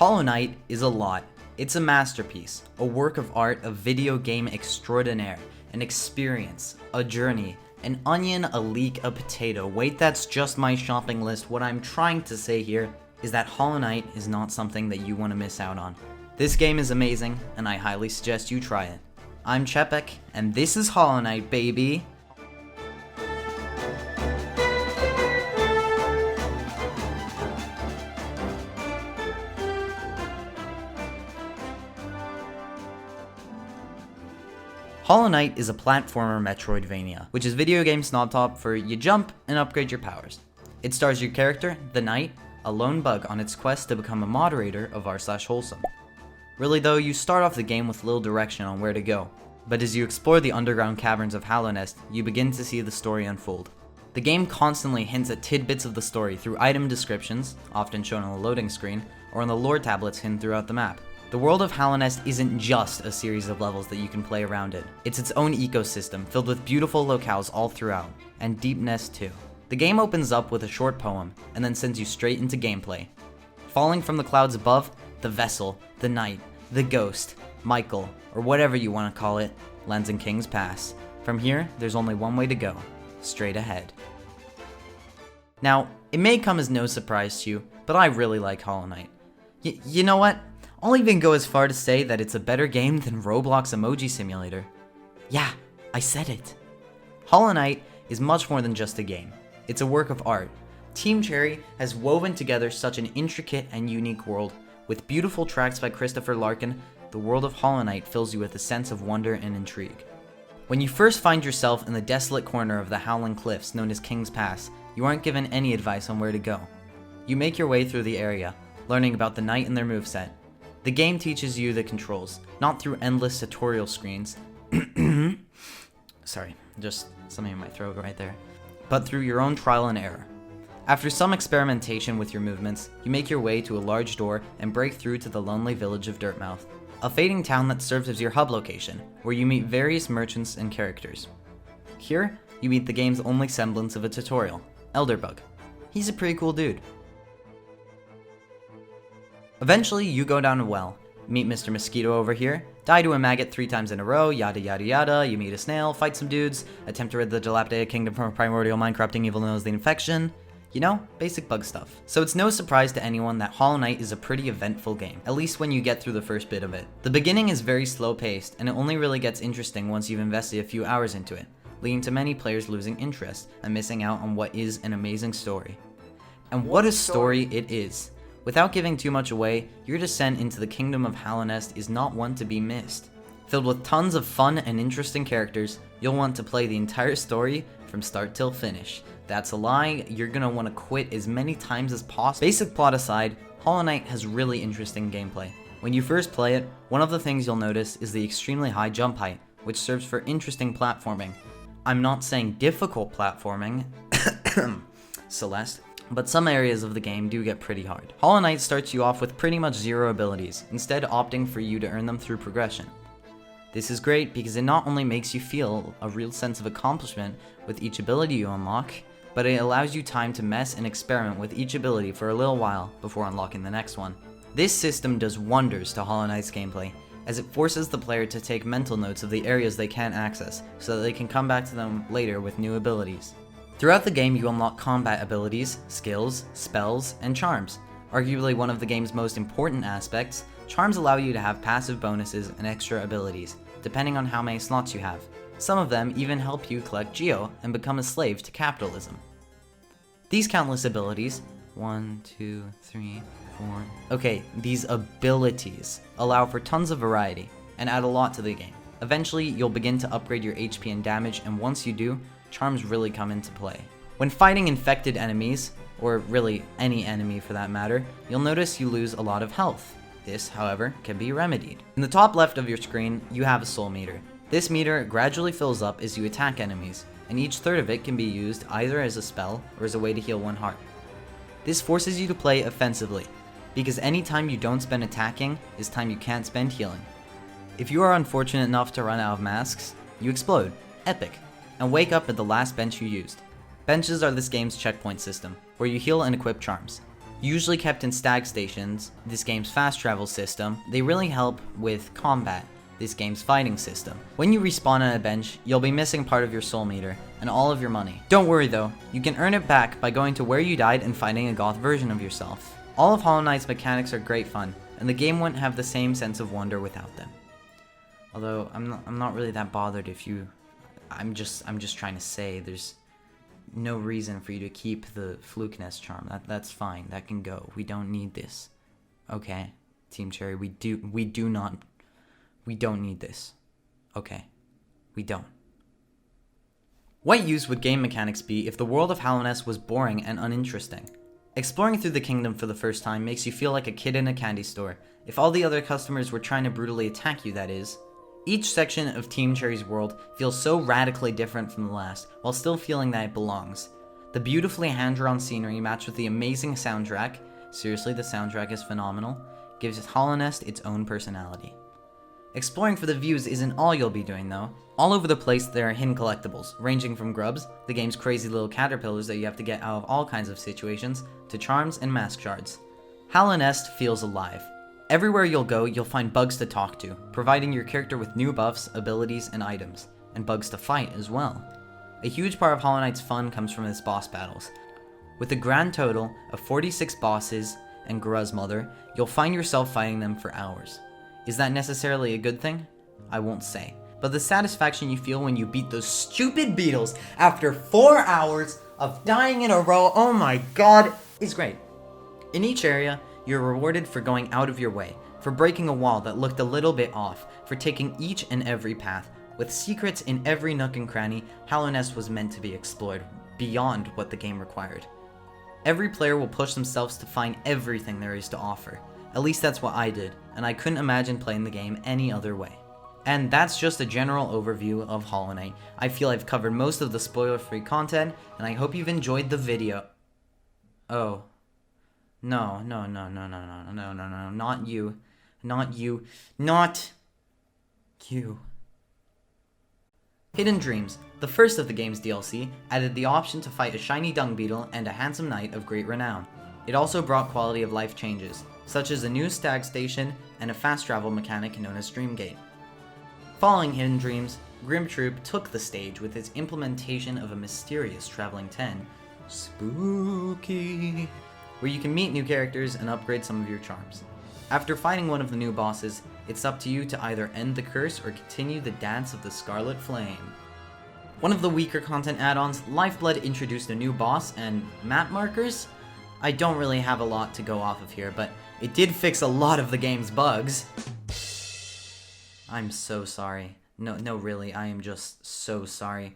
Hollow Knight is a lot. It's a masterpiece, a work of art, a video game extraordinaire, an experience, a journey, an onion, a leek, a potato. Wait, that's just my shopping list. What I'm trying to say here is that Hollow Knight is not something that you want to miss out on. This game is amazing, and I highly suggest you try it. I'm Chepek, and this is Hollow Knight, baby! Hollow Knight is a platformer Metroidvania, which is video game snob top for you jump and upgrade your powers. It stars your character, the Knight, a lone bug on its quest to become a moderator of r/wholesome. Really though, you start off the game with little direction on where to go, but as you explore the underground caverns of Hallownest, you begin to see the story unfold. The game constantly hints at tidbits of the story through item descriptions, often shown on the loading screen, or on the lore tablets hidden throughout the map. The world of Hallownest isn't just a series of levels that you can play around it. It's its own ecosystem, filled with beautiful locales all throughout, and deep nests too. The game opens up with a short poem, and then sends you straight into gameplay. Falling from the clouds above, the vessel, the knight, the ghost, Michael, or whatever you want to call it, lands in King's Pass. From here, there's only one way to go, straight ahead. Now, it may come as no surprise to you, but I really like Hollow Knight. You know what? I'll even go as far to say that it's a better game than Roblox Emoji Simulator. Yeah, I said it. Hollow Knight is much more than just a game. It's a work of art. Team Cherry has woven together such an intricate and unique world. With beautiful tracks by Christopher Larkin, the world of Hollow Knight fills you with a sense of wonder and intrigue. When you first find yourself in the desolate corner of the Howling Cliffs known as King's Pass, you aren't given any advice on where to go. You make your way through the area, learning about the Knight and their moveset. The game teaches you the controls, not through endless tutorial screens. Sorry, just something in my throat right there. But through your own trial and error. After some experimentation with your movements, you make your way to a large door and break through to the lonely village of Dirtmouth, a fading town that serves as your hub location, where you meet various merchants and characters. Here, you meet the game's only semblance of a tutorial, Elderbug. He's a pretty cool dude. Eventually, you go down a well, meet Mr. Mosquito over here, die to a maggot 3 times in a row, yada yada yada, you meet a snail, fight some dudes, attempt to rid the dilapidated kingdom from a primordial mind-corrupting evil known as the infection. You know, basic bug stuff. So it's no surprise to anyone that Hollow Knight is a pretty eventful game, at least when you get through the first bit of it. The beginning is very slow paced, and it only really gets interesting once you've invested a few hours into it, leading to many players losing interest and missing out on what is an amazing story. And what a story it is! Without giving too much away, your descent into the kingdom of Hallownest is not one to be missed. Filled with tons of fun and interesting characters, you'll want to play the entire story from start till finish. That's a lie, you're gonna want to quit as many times as possible. Basic plot aside, Hollow Knight has really interesting gameplay. When you first play it, one of the things you'll notice is the extremely high jump height, which serves for interesting platforming. I'm not saying difficult platforming, Celeste, but some areas of the game do get pretty hard. Hollow Knight starts you off with pretty much 0 abilities, instead opting for you to earn them through progression. This is great because it not only makes you feel a real sense of accomplishment with each ability you unlock, but it allows you time to mess and experiment with each ability for a little while before unlocking the next one. This system does wonders to Hollow Knight's gameplay, as it forces the player to take mental notes of the areas they can't access, so that they can come back to them later with new abilities. Throughout the game, you unlock combat abilities, skills, spells, and charms. Arguably one of the game's most important aspects, charms allow you to have passive bonuses and extra abilities, depending on how many slots you have. Some of them even help you collect Geo and become a slave to capitalism. These countless abilities, 1, 2, 3, 4, okay, these abilities allow for tons of variety and add a lot to the game. Eventually, you'll begin to upgrade your HP and damage, and once you do, charms really come into play. When fighting infected enemies, or really any enemy for that matter, you'll notice you lose a lot of health. This, however, can be remedied. In the top left of your screen, you have a soul meter. This meter gradually fills up as you attack enemies, and each third of it can be used either as a spell or as a way to heal 1 heart. This forces you to play offensively, because any time you don't spend attacking is time you can't spend healing. If you are unfortunate enough to run out of masks, you explode, epic, and wake up at the last bench you used. Benches are this game's checkpoint system, where you heal and equip charms. Usually kept in stag stations, this game's fast travel system, they really help with combat, this game's fighting system. When you respawn on a bench, you'll be missing part of your soul meter, and all of your money. Don't worry though, you can earn it back by going to where you died and finding a goth version of yourself. All of Hollow Knight's mechanics are great fun, and the game wouldn't have the same sense of wonder without them. Although, I'm not really that bothered if you... I'm just trying to say, there's no reason for you to keep the Fluke Nest charm. That's fine. That can go. We don't need this. Okay, Team Cherry, we don't need this. Okay, we don't. What use would game mechanics be if the world of Hollow Nest was boring and uninteresting? Exploring through the kingdom for the first time makes you feel like a kid in a candy store. If all the other customers were trying to brutally attack you, that is. Each section of Team Cherry's world feels so radically different from the last, while still feeling that it belongs. The beautifully hand-drawn scenery matched with the amazing soundtrack, seriously the soundtrack is phenomenal, gives Hollow Nest its own personality. Exploring for the views isn't all you'll be doing though. All over the place there are hidden collectibles, ranging from grubs, the game's crazy little caterpillars that you have to get out of all kinds of situations, to charms and mask shards. Hollow Nest feels alive. Everywhere you'll go, you'll find bugs to talk to, providing your character with new buffs, abilities, and items, and bugs to fight as well. A huge part of Hollow Knight's fun comes from its boss battles. With a grand total of 46 bosses and Gruz Mother, you'll find yourself fighting them for hours. Is that necessarily a good thing? I won't say. But the satisfaction you feel when you beat those stupid beetles after 4 hours of dying in a row, oh my god, is great. In each area, you're rewarded for going out of your way, for breaking a wall that looked a little bit off, for taking each and every path. With secrets in every nook and cranny, Hollow Nest was meant to be explored, beyond what the game required. Every player will push themselves to find everything there is to offer. At least that's what I did, and I couldn't imagine playing the game any other way. And that's just a general overview of Hollow Knight. I feel I've covered most of the spoiler-free content, and I hope you've enjoyed the video. Oh. No, not you. Not you. Not you. Hidden Dreams, the first of the game's DLC, added the option to fight a shiny dung beetle and a handsome knight of great renown. It also brought quality of life changes, such as a new stag station and a fast travel mechanic known as Dreamgate. Following Hidden Dreams, Grimm Troupe took the stage with its implementation of a mysterious traveling 10, Spooky, where you can meet new characters and upgrade some of your charms. After fighting one of the new bosses, it's up to you to either end the curse or continue the dance of the Scarlet Flame. One of the weaker content add-ons, Lifeblood, introduced a new boss and map markers? I don't really have a lot to go off of here, but it did fix a lot of the game's bugs. I'm so sorry. No, really, I am just so sorry.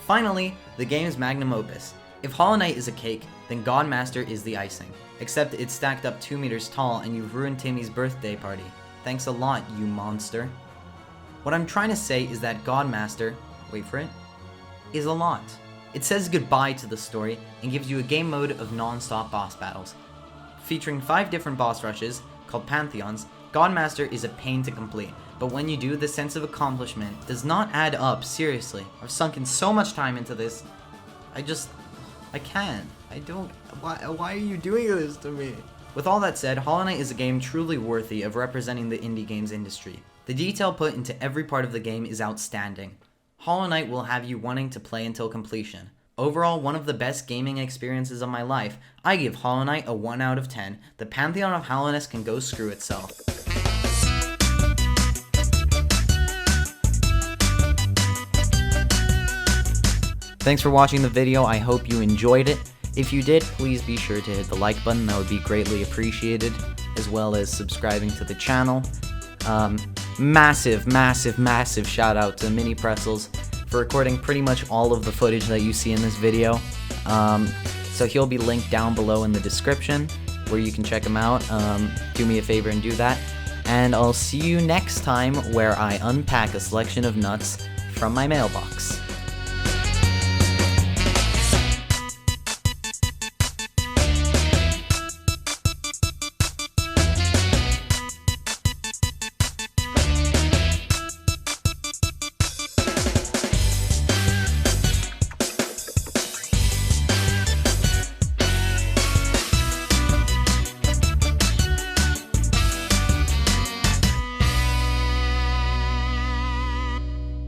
Finally, the game's magnum opus. If Hollow Knight is a cake, then Godmaster is the icing. Except it's stacked up 2 meters tall and you've ruined Timmy's birthday party. Thanks a lot, you monster. What I'm trying to say is that Godmaster, wait for it, is a lot. It says goodbye to the story and gives you a game mode of non-stop boss battles. Featuring 5 different boss rushes, called Pantheons, Godmaster is a pain to complete, but when you do, the sense of accomplishment does not add up, seriously. I've sunk in so much time into this, I can't. Why are you doing this to me? With all that said, Hollow Knight is a game truly worthy of representing the indie games industry. The detail put into every part of the game is outstanding. Hollow Knight will have you wanting to play until completion. Overall, one of the best gaming experiences of my life, I give Hollow Knight a 1 out of 10. The Pantheon of Hollow Nest can go screw itself. Thanks for watching the video, I hope you enjoyed it. If you did, please be sure to hit the like button, that would be greatly appreciated, as well as subscribing to the channel. Massive shout out to Mini Pretzels for recording pretty much all of the footage that you see in this video. So he'll be linked down below in the description where you can check him out. Do me a favor and do that. And I'll see you next time where I unpack a selection of nuts from my mailbox.